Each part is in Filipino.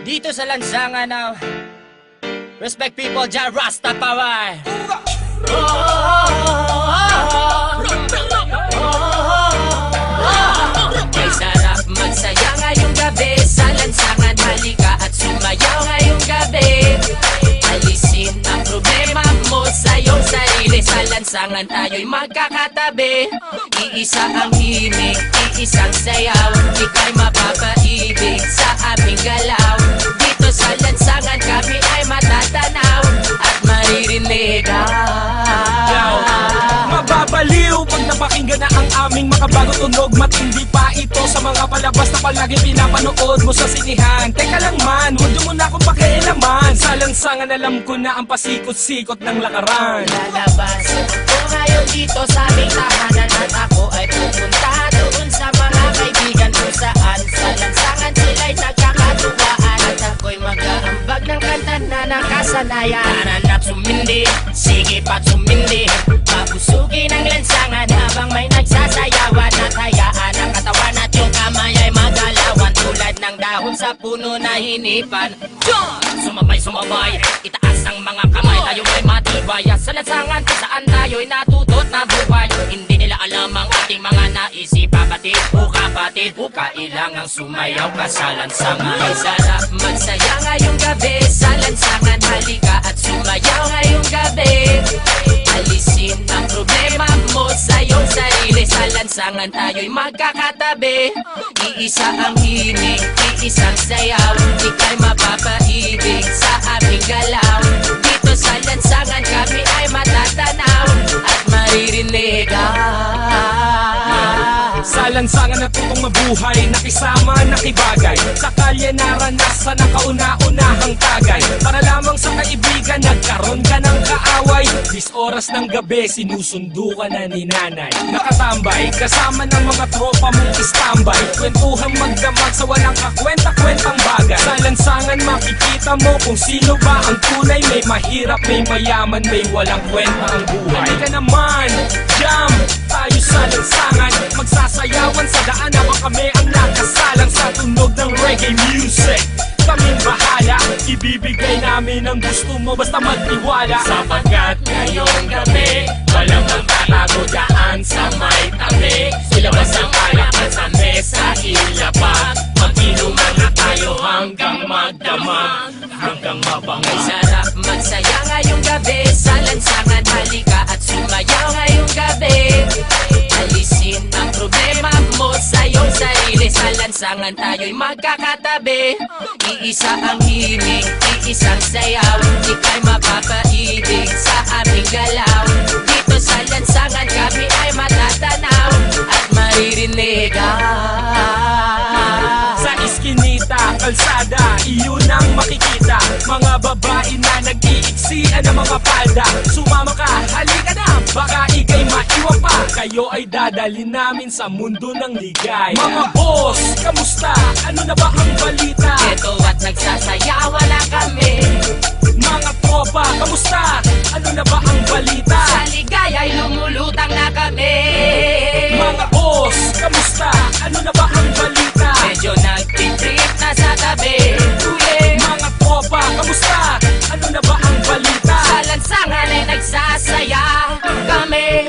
Dito sa lansangan ng Respect people, Jah Rastafari. May sarap magsaya ngayong gabi sa lansangan, halika at sumayaw ngayong gabi. Alisin ang problema mo sa iyong sarili, sa lansangan tayo'y magkakatabi. Iisa ang himig, iisang sayaw, ika'y mapapaibig sa aming galaw. Dito sa lansangan kami ay matatanaw at maririnig. Mababaliw pag napakinggan na ang aming makabagong tunog. Matindi pa ito sa mga palabas na palagi pinapanood mo sa sinihan. Teka lang man, huwag mo na akong pakialaman. Sa lansangan alam ko na ang pasikot-sikot ng lakaran. Lalabas ko ngayon dito sa aming tahanan, at ako ay pupunta doon sa mga kaibigan kung saan sa lansangan sila'y nagkakatuwaan. At ako'y mag-aambag ng kanta na nakasanayan. Tanan at sumindi, sige pa't sumindi, papusugin ang lansangan habang may nagsasayawan. At hayaan ang katawan at yung kamay ay magalawan tulad ng dahon sa puno na hinipan. Sumabay, itaas ang mga kamay, tayo ay matibay. Sa lansangan kung saan tayo'y natutot na buhay. Hindi nila alam ang ating mga naisip. Kapatid, kailangang sumayaw ka sa lansangan. May sarap magsaya ngayong gabi sa lansangan, halika at sumayaw ngayong gabi. Alisin ang problema mo sa iyong sarili, sa lansangan tayo'y magkakatabi. Iisa ang himig, iisang sayaw, ika'y mapapaibig sa aming galaw. Dito sa lansangan kami ay matatanaw at maririnig. Sa lansangan natutong mabuhay, nakisama, nakibagay. Sa kalye naranasan ang kauna-unahang tagay. Para lamang sa kaibigan, nagkaroon ka ng kaaway. 10 oras ng gabi, sinusundo ka na ni nanay. Nakatambay, kasama ng mga tropa mong istambay. Kwentuhang magdamag sa walang kakwenta-kwentang bagay. Sa lansangan makikita mo kung sino ba ang tunay. May mahirap, may mayaman, may walang kwenta ang buhay. Halika naman, jam tayo sa lansangan. Magsasayawan sa daan habang kami ang nakasalang sa tunog ng reggae music. Kaming bahala, ibibigay namin ang gusto mo basta magtiwala. Sapagkat ngayong gabi, walang magtatago dyan sa may tabi. Ilabas ang alakan sa mesa, ilapag. Mag-inuman na tayo hanggang magdamag, hanggang mabangay. May sarap magsaya ngayong gabi sa lansangan, halika at sumayaw ngayong gabi. Alisin ang problema mo sa iyong sarili, sa lansangan tayo'y magkakatabi. Iisa ang himig, iisang sayaw, ika'y mapapaibig sa aming galaw. Dito sa lansangan kami ay matatanaw at maririnig. Sa iskinita, kalsada, iyon ang makikita. Mga babae na nag-iiksian ng mga palda. Sumama ka, halika na, baka ika'y maiwan pa. Kayo ay dadalhin namin sa mundo ng ligay. Mga boss, kamusta? Ano na ba ang balita? Eto at nagsasayawan na kami. Mga tropa, kamusta? Ano na ba ang balita? Sa ligaya'y lumulutang na kami. Mga boss, kamusta? Ano na ba ang balita? Medyo nagtitrip na sa tabi. Mga tropa, kamusta? Ano na ba ang balita? Sa lansangan ay nagsasaya kami.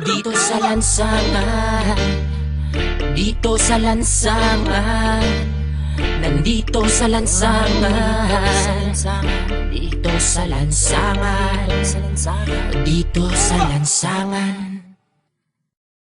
Dito sa lansangan, dito sa lansangan, nandito sa lansangan, dito sa lansangan, dito sa lansangan.